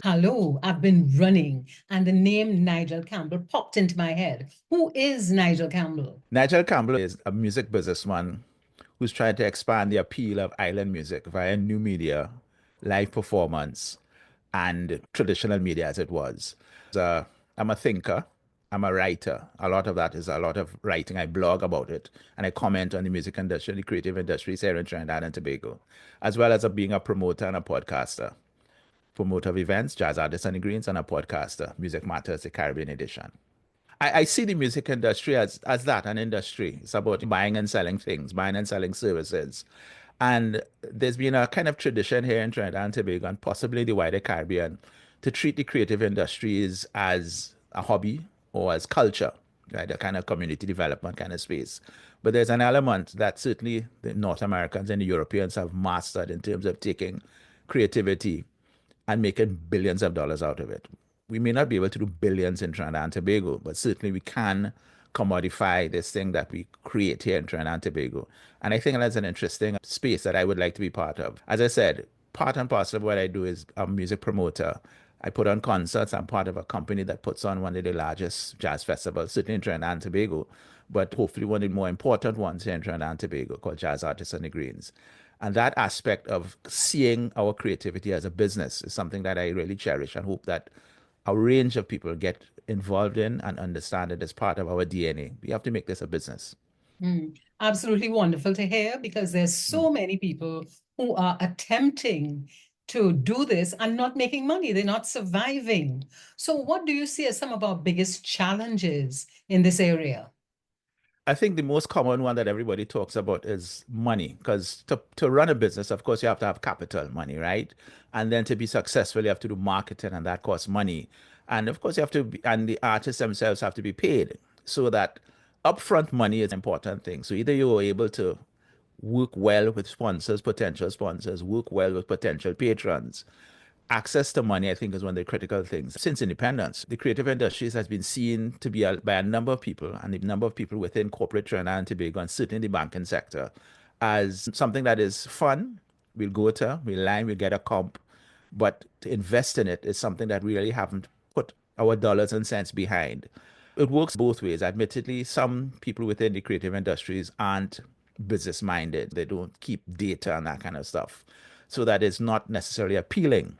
Hello, I've been running, and the name Nigel Campbell popped into my head. Who is Nigel Campbell? Nigel Campbell is a music businessman who's trying to expand the appeal of island music via new media, live performance, and traditional media as it was. So, I'm a thinker, I'm a writer. A lot of that is a lot of writing. I blog about it and I comment on the music industry, the creative industries here in Trinidad and Tobago, as well as being a promoter and a podcaster. Promoter of events, jazz artists and the greens, and a podcaster, Music Matters, the Caribbean edition. I see the music industry as that, an industry. It's about buying and selling things, buying and selling services. And there's been a kind of tradition here in Trinidad and Tobago and possibly the wider Caribbean to treat the creative industries as a hobby or as culture, right? A kind of community development kind of space. But there's an element that certainly the North Americans and the Europeans have mastered in terms of taking creativity and making billions of dollars out of it. We may not be able to do billions in Trinidad and Tobago, but certainly we can commodify this thing that we create here in Trinidad and Tobago. And I think that's an interesting space that I would like to be part of. As I said, part and parcel of what I do is I'm a music promoter. I put on concerts. I'm part of a company that puts on one of the largest jazz festivals, certainly in Trinidad and Tobago, but hopefully one of the more important ones here in Trinidad and Tobago called Jazz Artists and the Greens. And that aspect of seeing our creativity as a business is something that I really cherish and hope that a range of people get involved in and understand it as part of our DNA. We have to make this a business. Absolutely wonderful to hear because there's Mm. so many people who are attempting to do this and not making money. They're not surviving. So, what do you see as some of our biggest challenges in this area? I think the most common one that everybody talks about is money, because to run a business, of course, you have to have capital money, right? And then to be successful, you have to do marketing, and that costs money. And of course, and the artists themselves have to be paid. So that upfront money is an important thing. So either you are able to work well with sponsors, potential sponsors, work well with potential patrons. Access to money, I think, is one of the critical things. Since independence, the creative industries has been seen to be by a number of people, and a number of people within corporate Trinidad and Tobago, and certainly the banking sector, as something that is fun. We'll go to, we'll line, we'll get a comp, but to invest in it is something that we really haven't put our dollars and cents behind. It works both ways. Admittedly, some people within the creative industries aren't business minded. They don't keep data and that kind of stuff. So that is not necessarily appealing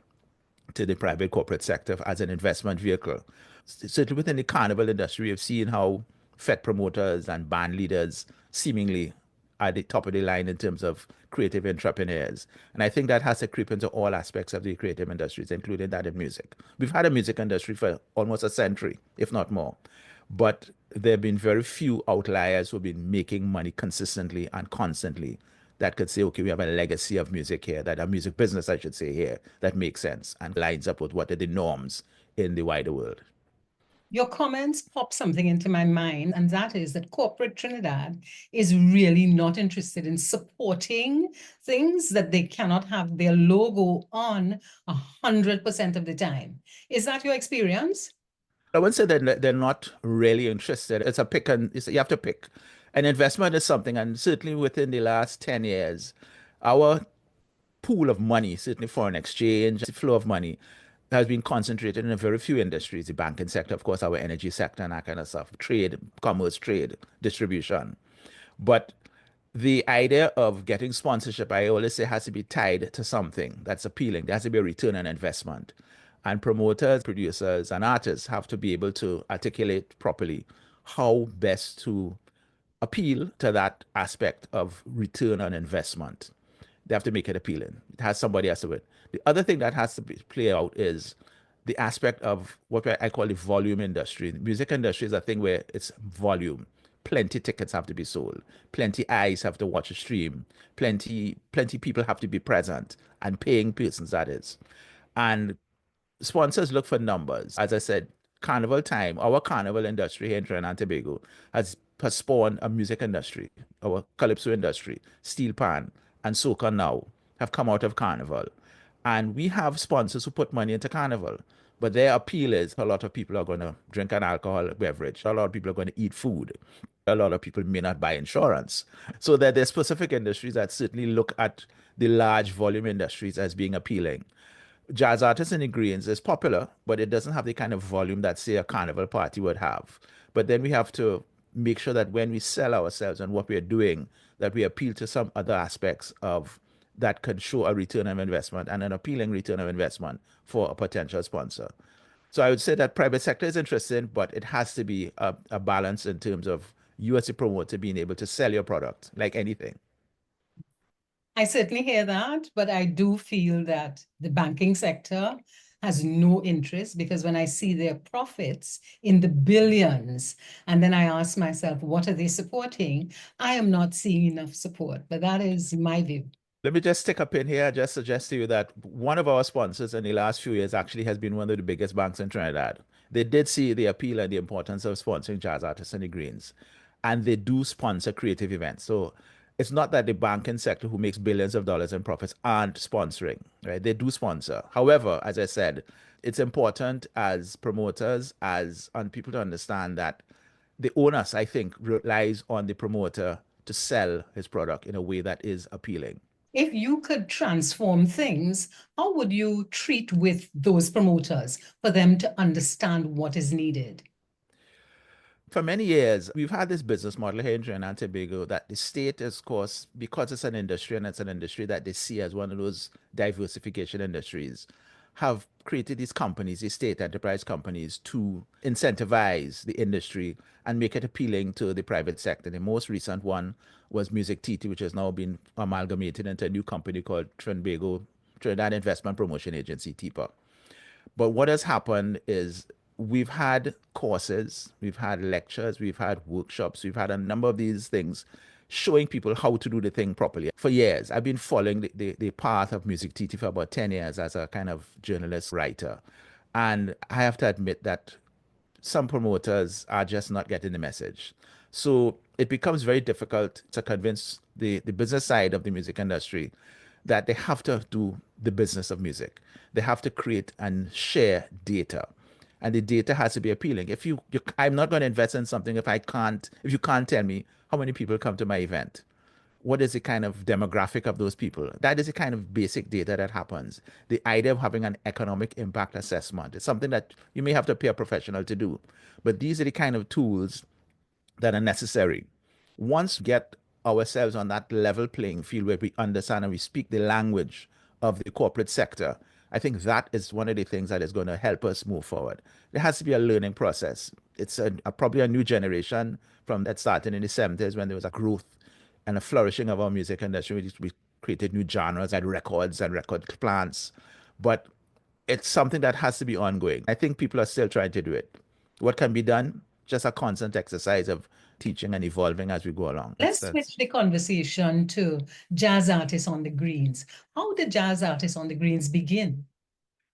to the private corporate sector as an investment vehicle. Certainly within the carnival industry, we've seen how Fed promoters and band leaders seemingly are at the top of the line in terms of creative entrepreneurs. And I think that has to creep into all aspects of the creative industries, including that in music. We've had a music industry for almost a century, if not more. But there have been very few outliers who've been making money consistently and constantly that could say, okay, we have a legacy of music here, that a music business, I should say, here, that makes sense and lines up with what are the norms in the wider world. Your comments pop something into my mind, and that is that corporate Trinidad is really not interested in supporting things that they cannot have their logo on 100% of the time. Is that your experience? I wouldn't say that they're not really interested. It's a pick and you have to pick. An investment is something, and certainly within the last 10 years, our pool of money, certainly foreign exchange, the flow of money, has been concentrated in a very few industries. The banking sector, of course, our energy sector and that kind of stuff, trade, commerce, trade, distribution. But the idea of getting sponsorship, I always say, has to be tied to something that's appealing. There has to be a return on investment. And promoters, producers, and artists have to be able to articulate properly how best to appeal to that aspect of return on investment. They have to make it appealing. It has somebody else to do it. The other thing that has to play out is the aspect of what I call the volume industry. The music industry is a thing where it's volume. Plenty tickets have to be sold. Plenty eyes have to watch a stream. Plenty people have to be present and paying persons, that is. And sponsors look for numbers. As I said, carnival time, our carnival industry here in Trinidad and Tobago has spawned a music industry. Our calypso industry, steel pan, and soca now have come out of carnival. And we have sponsors who put money into carnival. But their appeal is a lot of people are going to drink an alcoholic beverage. A lot of people are going to eat food. A lot of people may not buy insurance. So there's specific industries that certainly look at the large volume industries as being appealing. Jazz Artists and the Greens is popular, but it doesn't have the kind of volume that, say, a carnival party would have. But then we have to make sure that when we sell ourselves and what we're doing, that we appeal to some other aspects of that can show a return of investment and an appealing return of investment for a potential sponsor. So I would say that private sector is interesting, but it has to be a balance in terms of you as a promoter being able to sell your product like anything. I certainly hear that, but I do feel that the banking sector has no interest because when I see their profits in the billions, and then I ask myself, what are they supporting? I am not seeing enough support, but that is my view. Let me just stick a pin here. I just suggest to you that one of our sponsors in the last few years actually has been one of the biggest banks in Trinidad. They did see the appeal and the importance of sponsoring jazz artists and the Greens, and they do sponsor creative events. So it's not that the banking sector, who makes billions of dollars in profits, aren't sponsoring, right? They do sponsor. However, as I said, it's important as promoters, as and people to understand that the onus, I think, relies on the promoter to sell his product in a way that is appealing. If you could transform things, how would you treat with those promoters for them to understand what is needed? For many years, we've had this business model here in Trinidad and Tobago that the state is, of course, because it's an industry and it's an industry that they see as one of those diversification industries, have created these companies, these state enterprise companies, to incentivize the industry and make it appealing to the private sector. The most recent one was Music TT, which has now been amalgamated into a new company called Trinidad Investment Promotion Agency, TIPA. But what has happened is we've had courses, we've had lectures, we've had workshops, we've had a number of these things showing people how to do the thing properly. For years, I've been following the path of Music TT for about 10 years as a kind of journalist writer. And I have to admit that some promoters are just not getting the message. So it becomes very difficult to convince the business side of the music industry that they have to do the business of music. They have to create and share data. And the data has to be appealing. If I'm not going to invest in something if you can't tell me how many people come to my event, what is the kind of demographic of those people? That is the kind of basic data that happens. The idea of having an economic impact assessment is something that you may have to pay a professional to do. But these are the kind of tools that are necessary. Once we get ourselves on that level playing field where we understand and we speak the language of the corporate sector, I think that is one of the things that is going to help us move forward. There has to be a learning process. It's probably a new generation from that started in the 70s when there was a growth and a flourishing of our music industry. We created new genres and records and record plants. But it's something that has to be ongoing. I think people are still trying to do it. What can be done? Just a constant exercise of teaching and evolving as we go along. Let's switch the conversation to jazz artists on the greens. How did jazz artists on the greens begin?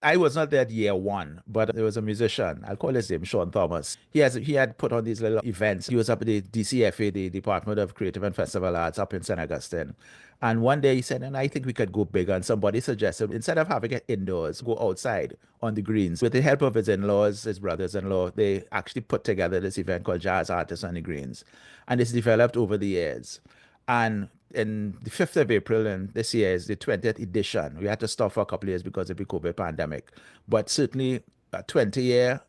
I was not there at year one, but there was a musician. I'll call his name Sean Thomas. He had put on these little events. He was up at the DCFA, the Department of Creative and Festival Arts, up in St. Augustine. And one day he said, and I think we could go bigger. And somebody suggested, instead of having it indoors, go outside on the greens. With the help of his in-laws, his brothers-in-law, they actually put together this event called Jazz Artists on the Greens. And it's developed over the years. And in the 5th of April, and this year is the 20th edition. We had to stop for a couple of years because of the COVID pandemic. But certainly a 20-year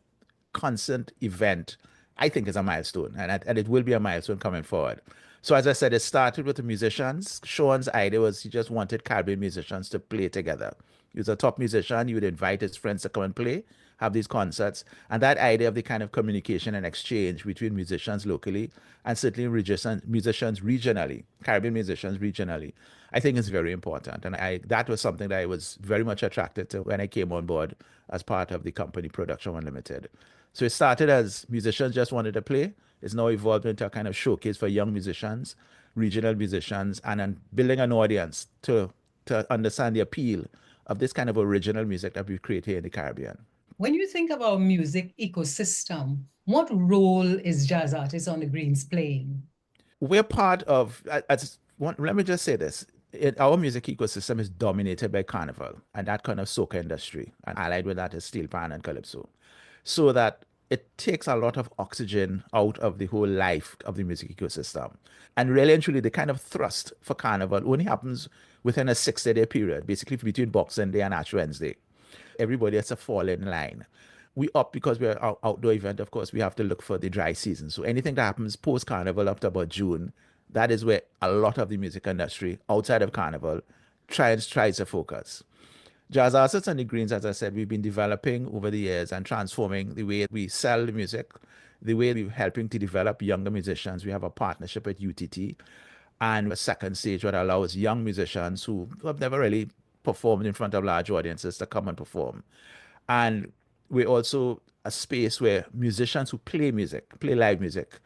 constant event, I think is a milestone. And it will be a milestone coming forward. So as I said, it started with the musicians. Sean's idea was he just wanted Caribbean musicians to play together. He was a top musician. He would invite his friends to come and play, have these concerts. And that idea of the kind of communication and exchange between musicians locally and certainly musicians regionally, Caribbean musicians regionally, I think is very important. And that was something that I was very much attracted to when I came on board as part of the company Production Unlimited. So it started as musicians just wanted to play. It's now evolved into a kind of showcase for young musicians, regional musicians, and then building an audience to understand the appeal of this kind of original music that we create here in the Caribbean. When you think about music ecosystem, what role is jazz artists on the greens playing? We're part of, let me just say this. Our music ecosystem is dominated by carnival and that kind of soca industry. And allied with that is steel pan and calypso. So that it takes a lot of oxygen out of the whole life of the music ecosystem. And really and truly, the kind of thrust for carnival only happens within a 60-day period, basically between Boxing Day and Ash Wednesday. Everybody has to fall in line. We up because we're an outdoor event, of course, we have to look for the dry season. So anything that happens post Carnival up to about June, that is where a lot of the music industry outside of Carnival tries to focus. Jazz Artists and the Greens, as I said, we've been developing over the years and transforming the way we sell the music, the way we're helping to develop younger musicians. We have a partnership with UTT and a second stage that allows young musicians who have never really performed in front of large audiences to come and perform. And we're also a space where musicians who play music, play live music,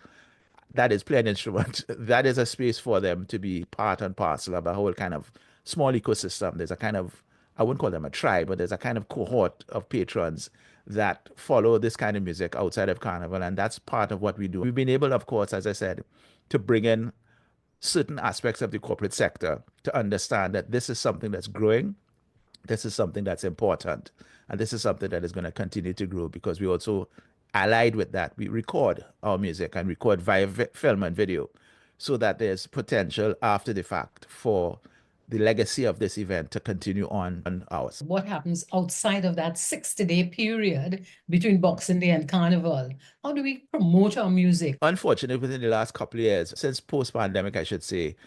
that is play an instrument, that is a space for them to be part and parcel of a whole kind of small ecosystem. There's a kind of, I wouldn't call them a tribe, but there's a kind of cohort of patrons that follow this kind of music outside of Carnival. And that's part of what we do. We've been able, of course, as I said, to bring in certain aspects of the corporate sector to understand that this is something that's growing, this is something that's important, and this is something that is going to continue to grow because we also allied with that, we record our music and record via film and video so that there's potential after the fact for the legacy of this event to continue on ours. What happens outside of that 60-day period between Boxing Day and Carnival? How do we promote our music? Unfortunately, within the last couple of years, since post-pandemic, I should say,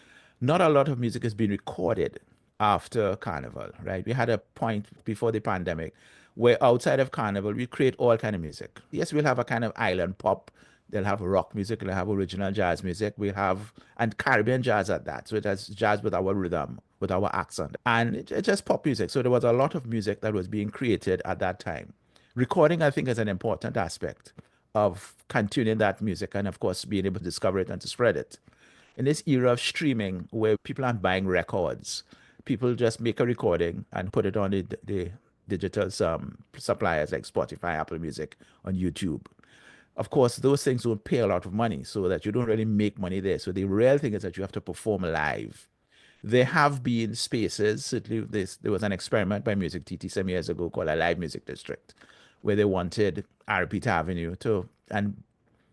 not a lot of music has been recorded after Carnival, right? We had a point before the pandemic where outside of Carnival, we create all kind of music. Yes, we'll have a kind of island pop. They'll have rock music. They'll have original jazz music. We'll have, and Caribbean jazz at that. So it has jazz with our rhythm, with our accent. And it's just pop music. So there was a lot of music that was being created at that time. Recording, I think, is an important aspect of continuing that music and, of course, being able to discover it and to spread it. In this era of streaming where people aren't buying records, people just make a recording and put it on the digital suppliers like Spotify, Apple Music, on YouTube. Of course, those things don't pay a lot of money, so that you don't really make money there. So the real thing is that you have to perform live. There have been spaces, certainly there was an experiment by Music TT some years ago called a live music district, where they wanted Arpita Avenue to, and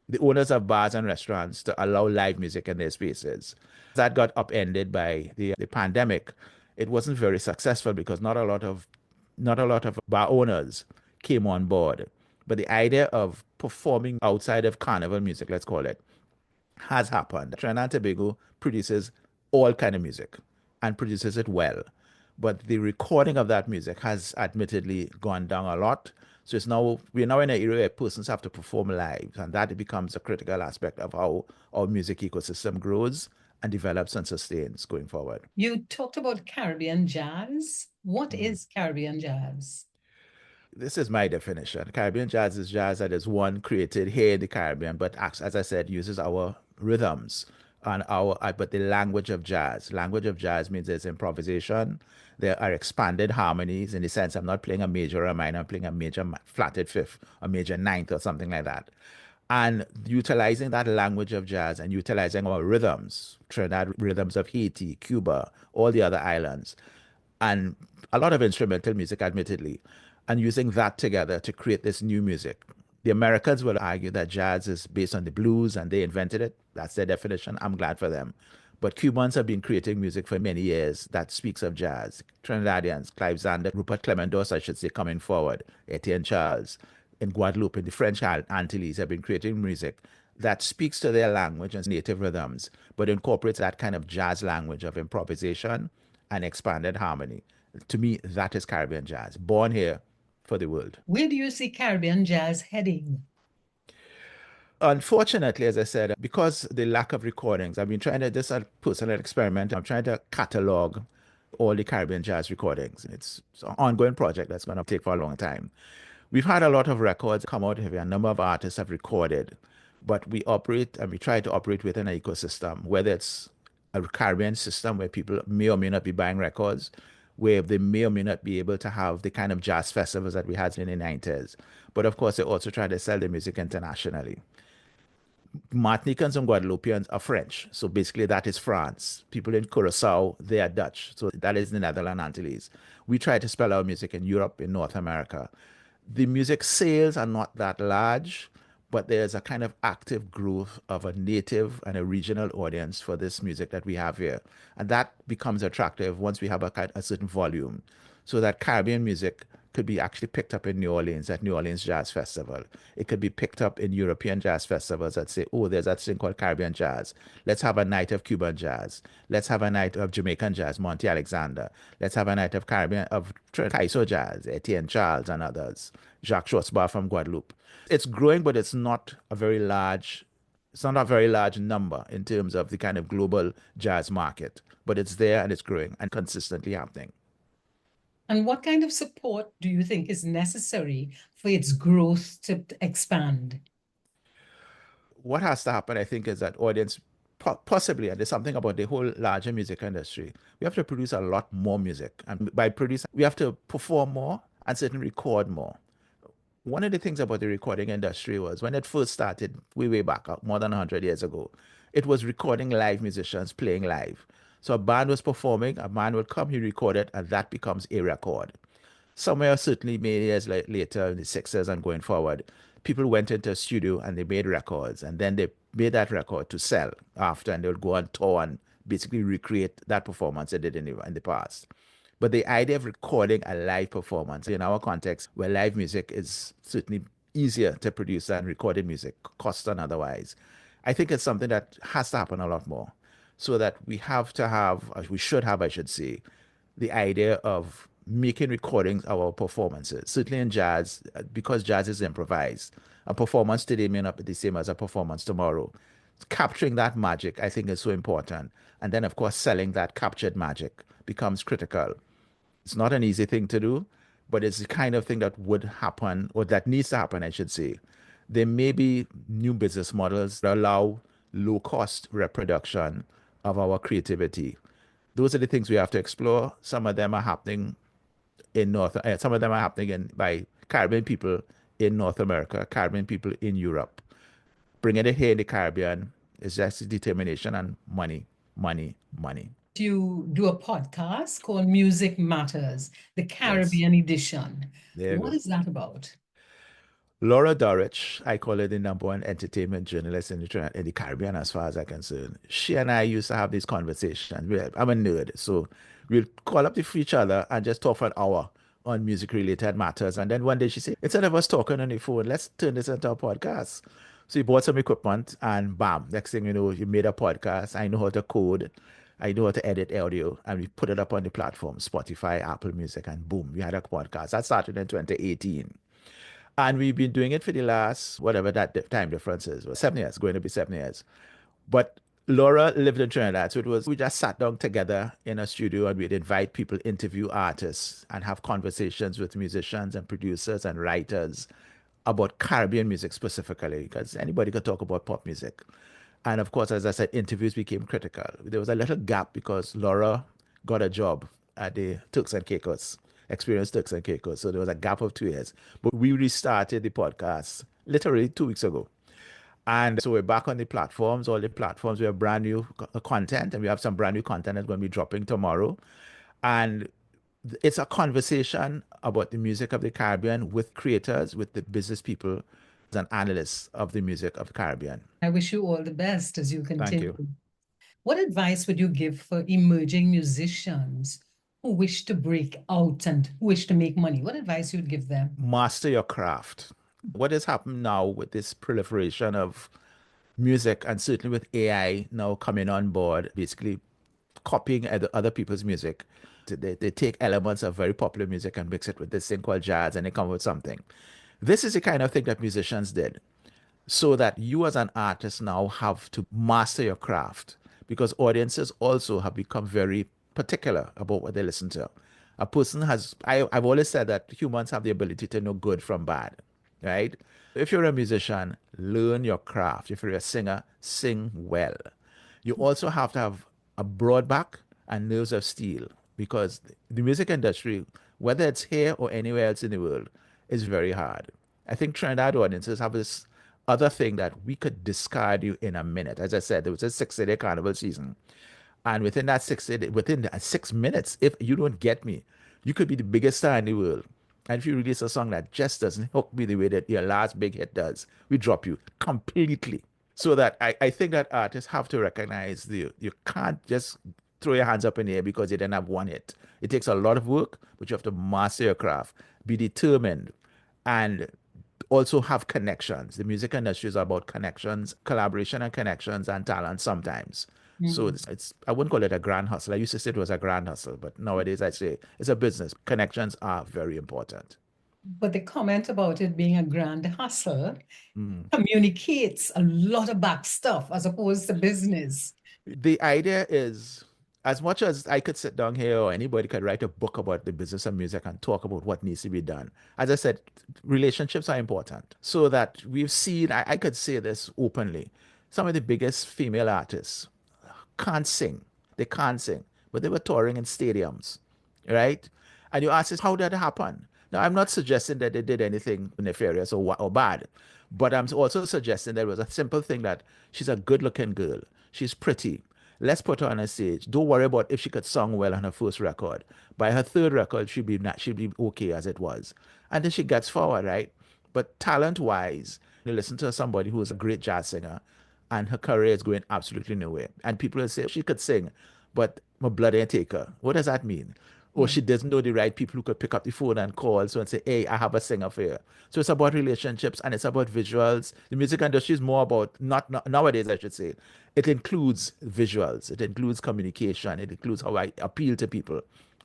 the owners of bars and restaurants to allow live music in their spaces. That got upended by the pandemic. It wasn't very successful because not a lot of bar owners came on board. But the idea of performing outside of Carnival music, let's call it, has happened. Trinidad Tobago produces all kind of music and produces it well. But the recording of that music has admittedly gone down a lot. So we're now in an era where persons have to perform live, and that becomes a critical aspect of how our music ecosystem grows and develops and sustains going forward. You talked about Caribbean jazz. What is Caribbean jazz? This is my definition. Caribbean jazz is jazz that is one created here in the Caribbean, but acts, as I said, uses our rhythms and but the language of jazz. Language of jazz means there's improvisation. There are expanded harmonies in the sense I'm not playing a major or a minor, I'm playing a major flatted fifth, a major ninth, or something like that. And utilizing that language of jazz and utilizing our rhythms, Trinidad rhythms of Haiti, Cuba, all the other islands, and a lot of instrumental music, admittedly, and using that together to create this new music. The Americans will argue that jazz is based on the blues and they invented it. That's their definition. I'm glad for them. But Cubans have been creating music for many years that speaks of jazz. Trinidadians, Clive Zander, Rupert Clemendos, I should say, coming forward, Etienne Charles, in Guadeloupe, in the French Antilles, have been creating music that speaks to their language and native rhythms, but incorporates that kind of jazz language of improvisation and expanded harmony. To me, that is Caribbean jazz, born here for the world. Where do you see Caribbean jazz heading? Unfortunately, as I said, because the lack of recordings, I've been trying to, this is a personal experiment, I'm trying to catalog all the Caribbean jazz recordings. It's an ongoing project that's going to take for a long time. We've had a lot of records come out here, a number of artists have recorded, but we operate and we try to operate within an ecosystem, whether it's a Caribbean system where people may or may not be buying records, where they may or may not be able to have the kind of jazz festivals that we had in the 90s. But of course, they also try to sell the music internationally. Martinicans and Guadeloupeans are French. So basically that is France. People in Curacao, they are Dutch. So that is the Netherlands Antilles. We try to spell our music in Europe, in North America. The music sales are not that large, but there's a kind of active growth of a native and a regional audience for this music that we have here. And that becomes attractive once we have a certain volume. So that Caribbean music could be actually picked up in New Orleans at New Orleans Jazz Festival. It could be picked up in European jazz festivals that say, oh, there's that thing called Caribbean jazz. Let's have a night of Cuban jazz. Let's have a night of Jamaican jazz, Monty Alexander. Let's have a night of Caribbean, of Kaiso jazz, Etienne Charles and others, Jacques Schwartzbar from Guadeloupe. It's growing, but it's not a very large number in terms of the kind of global jazz market, but it's there and it's growing and consistently happening. And what kind of support do you think is necessary for its growth to expand? What has to happen, I think, is that audience possibly, and there's something about the whole larger music industry, we have to produce a lot more music. And by producing, we have to perform more and certainly record more. One of the things about the recording industry was when it first started, way back, more than 100 years ago, it was recording live musicians playing live. So a band was performing, a man would come, he recorded, and that becomes a record. Somewhere, certainly many years later, in the 60s and going forward, people went into a studio and they made records, and then they made that record to sell after, and they would go on tour and basically recreate that performance they did in the past. But the idea of recording a live performance in our context, where live music is certainly easier to produce than recorded music, cost and otherwise, I think it's something that has to happen a lot more. So that we have to have, or we should have, I should say, the idea of making recordings of our performances. Certainly in jazz, because jazz is improvised, a performance today may not be the same as a performance tomorrow. Capturing that magic, I think, is so important. And then, of course, selling that captured magic becomes critical. It's not an easy thing to do, but it's the kind of thing that would happen, or that needs to happen, I should say. There may be new business models that allow low cost reproduction of our creativity. Those are the things we have to explore. Some of them are happening some of them are happening by Caribbean people in North America, Caribbean people in Europe. Bringing it here in the Caribbean is just determination and money, money, money. You do a podcast called Music Matters, the Yes, Caribbean edition. there you What go. is that about? Laura Dorich, I call her the number one entertainment journalist in the Caribbean, as far as I'm concerned. She and I used to have these conversations. I'm a nerd, so we'll call up to each other and just talk for an hour on music-related matters. And then one day she said, instead of us talking on the phone, let's turn this into a podcast. So we bought some equipment, and bam, next thing you know, you made a podcast. I know how to code. I know how to edit audio, and we put it up on the platform, Spotify, Apple Music, and boom, we had a podcast. That started in 2018. And we've been doing it for the last, whatever that time difference is, 7 years, going to be 7 years. But Laura lived in Trinidad. So we just sat down together in a studio and we'd invite people, interview artists, and have conversations with musicians and producers and writers about Caribbean music specifically, because anybody could talk about pop music. And of course, as I said, interviews became critical. There was a little gap because Laura got a job at the Turks and Caicos, experienced Turks and Caicos. So there was a gap of 2 years. But we restarted the podcast literally 2 weeks ago. And so we're back on the platforms, all the platforms. We have brand new content, and we have some brand new content that's going to be dropping tomorrow. And it's a conversation about the music of the Caribbean with creators, with the business people, and analysts of the music of the Caribbean. I wish you all the best as you Thank continue. you. What advice would you give for emerging musicians who wish to break out and who wish to make money? What advice you would give them? Master your craft. What has happened now with this proliferation of music, and certainly with AI now coming on board, basically copying other people's music. They take elements of very popular music and mix it with this thing called jazz, and they come up with something. This is the kind of thing that musicians did, so that you as an artist now have to master your craft, because audiences also have become very particular about what they listen to. A person has, I've always said that humans have the ability to know good from bad, right? If you're a musician, learn your craft. If you're a singer, sing well. You also have to have a broad back and nerves of steel, because the music industry, whether it's here or anywhere else in the world, is very hard. I think Trinidad audiences have this other thing that we could discard you in a minute. As I said, there was a 6 day carnival season. And within that within that 6 minutes, if you don't get me, you could be the biggest star in the world. And if you release a song that just doesn't hook me the way that your last big hit does, we drop you completely. So that I think that artists have to recognize you can't just throw your hands up in the air because you didn't have one hit. It takes a lot of work, but you have to master your craft. be determined, and also have connections. The music industry is about connections, collaboration and connections and talent sometimes. So Mhm. it's I wouldn't call it a grand hustle. I used to say it was a grand hustle, but nowadays I say it's a business. Connections are very important. But the comment about it being a grand hustle Mm. communicates a lot of back stuff as opposed to business. The idea is, as much as I could sit down here or anybody could write a book about the business of music and talk about what needs to be done, as I said, relationships are important. So that we've seen, I could say this openly, some of the biggest female artists can't sing. They can't sing, but they were touring in stadiums, right? And you ask us, how did that happen? Now, I'm not suggesting that they did anything nefarious or bad, but I'm also suggesting there was a simple thing that she's a good looking girl. She's pretty. Let's put her on a stage. Don't worry about if she could sing well on her first record. By her third record, she'd be okay as it was. And then she gets forward, right? But talent wise, you listen to somebody who's a great jazz singer and her career is going absolutely nowhere. And people will say she could sing, but my blood ain't take her. What does that mean? Or Yeah. she doesn't know the right people who could pick up the phone and call so and say, hey, I have a singer for you. So it's about relationships and it's about visuals. The music industry is more about not nowadays, I should say. It includes visuals, it includes communication, it includes how I appeal to people.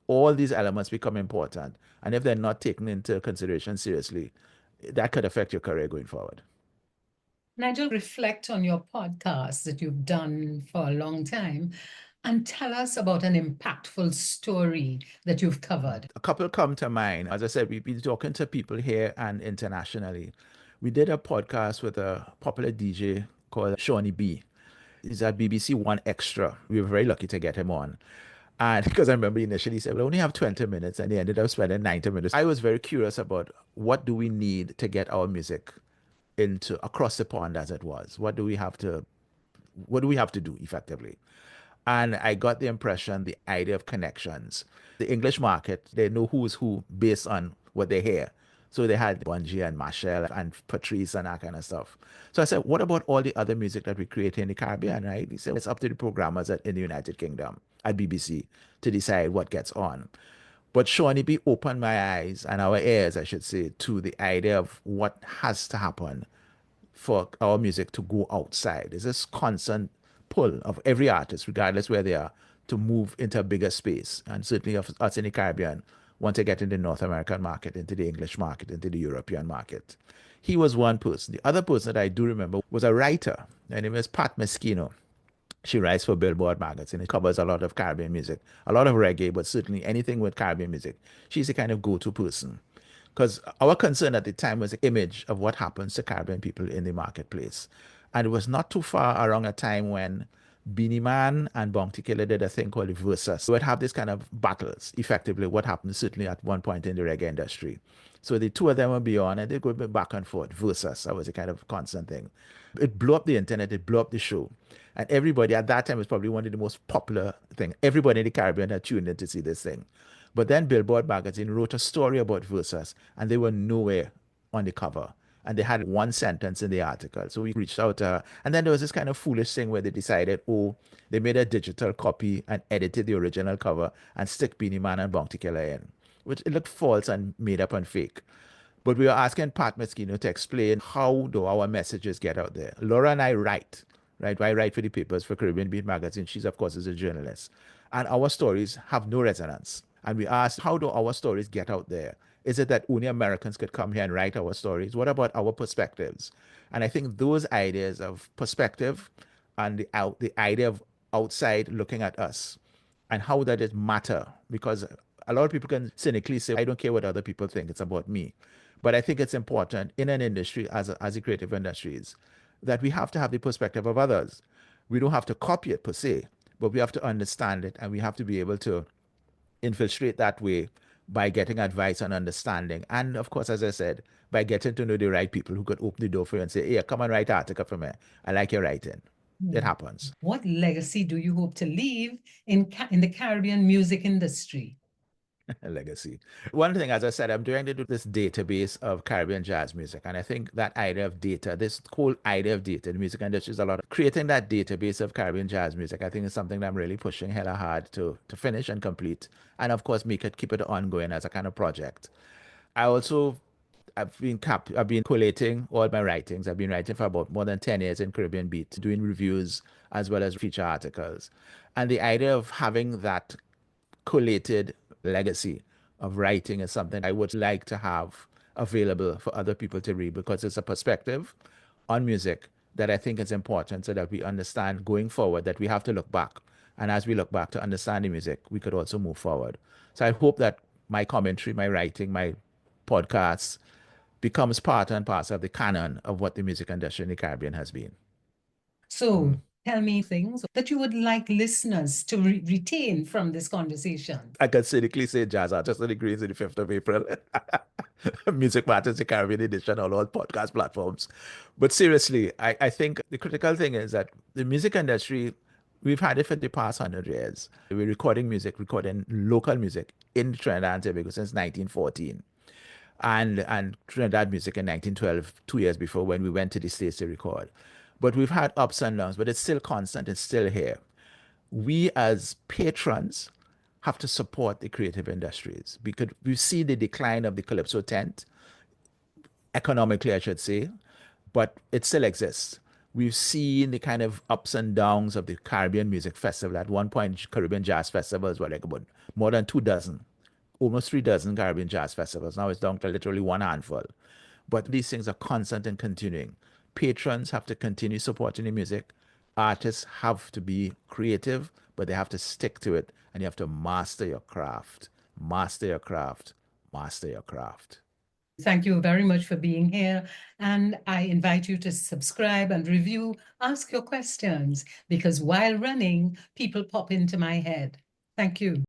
All these elements become important. And if they're not taken into consideration seriously, that could affect your career going forward. Nigel, reflect on your podcast that you've done for a long time and tell us about an impactful story that you've covered. A couple come to mind. As I said, we've been talking to people here and internationally. We did a podcast with a popular DJ called Shawnee B. He's at BBC One Extra. We were very lucky to get him on. And because I remember initially he said, we only have 20 minutes, and he ended up spending 90 minutes. I was very curious about what do we need to get our music into across the pond as it was. What do we have to do effectively? And I got the impression, the idea of connections. The English market, they know who's who based on what they hear. So they had Bungie and Marshall and Patrice and that kind of stuff. So I said, what about all the other music that we create in the Caribbean, right? He said, it's up to the programmers in the United Kingdom at BBC to decide what gets on. But Shawnee B opened my eyes and our ears, I should say, to the idea of what has to happen for our music to go outside. There's this constant pull of every artist, regardless where they are, to move into a bigger space. And certainly of us in the Caribbean want to get in the North American market, into the English market, into the European market. He was one person. The other person that I do remember was a writer. Her name is Pat Mesquino. She writes for Billboard magazine. It covers a lot of Caribbean music, a lot of reggae, but certainly anything with Caribbean music. She's the kind of go-to person. Because our concern at the time was the image of what happens to Caribbean people in the marketplace. And it was not too far around a time when Beanie Man and Bounty Killer did a thing called the Versus. We would have this kind of battles, effectively, what happened certainly at one point in the reggae industry. So the two of them would be on and they go back and forth. Versus, that was a kind of constant thing. It blew up the internet, it blew up the show. And everybody at that time was probably one of the most popular thing. Everybody in the Caribbean had tuned in to see this thing. But then Billboard magazine wrote a story about Versus, and they were nowhere on the cover. And they had one sentence in the article. So we reached out to her. And then there was this kind of foolish thing where they decided, oh, they made a digital copy and edited the original cover and stick Beanie Man and Bounty Killer in, which it looked false and made up and fake. But we were asking Pat Mesquino to explain how do our messages get out there. Laura and I write, right? I write for the papers for Caribbean Beat magazine. She's, of course, is a journalist. And our stories have no resonance. And we asked, how do our stories get out there? Is it that only Americans could come here and write our stories? What about our perspectives? And I think those ideas of perspective and the idea of outside looking at us and how that it matter, because a lot of people can cynically say, I don't care what other people think, it's about me. But I think it's important in an industry as a creative industries that we have to have the perspective of others. We don't have to copy it per se, but we have to understand it and we have to be able to infiltrate that way by getting advice and understanding. And of course, as I said, by getting to know the right people who could open the door for you and say, hey, come and write an article for me. I like your writing. It happens. What legacy do you hope to leave in the Caribbean music industry? Legacy. One thing, as I said, I'm trying to do this database of Caribbean jazz music. And I think that idea of data, this whole idea of data, the music industry is a lot of creating that database of Caribbean jazz music. I think is something that I'm really pushing hella hard to finish and complete. And of course, keep it ongoing as a kind of project. I've been collating all my writings. I've been writing for about more than 10 years in Caribbean Beat, doing reviews as well as feature articles. And the idea of having that collated legacy of writing is something I would like to have available for other people to read, because it's a perspective on music that I think is important, so that we understand going forward that we have to look back. And as we look back to understand the music, we could also move forward. So I hope that my commentary, my writing, my podcasts becomes part and parcel of the canon of what the music industry in the Caribbean has been. So tell me things that you would like listeners to retain from this conversation. I can cynically say jazz artists on the Greens on the 5th of April. Music Matters, the Caribbean edition on all podcast platforms. But seriously, I think the critical thing is that the music industry, we've had it for the past 100 years. We're recording music, recording local music in Trinidad and Tobago since 1914. And Trinidad music in 1912, 2 years before, when we went to the States to record. But we've had ups and downs, but it's still constant, it's still here. We as patrons have to support the creative industries, because we see the decline of the Calypso tent, economically, I should say, but it still exists. We've seen the kind of ups and downs of the Caribbean Music Festival. At one point, Caribbean Jazz Festivals were like about more than 2 dozen, almost 3 dozen Caribbean Jazz Festivals. Now it's down to literally one handful. But these things are constant and continuing. Patrons have to continue supporting the music. Artists have to be creative, but they have to stick to it, and you have to master your craft. Master your craft. Master your craft. Thank you very much for being here. And I invite you to subscribe and review, ask your questions, because while running, people pop into my head. Thank you.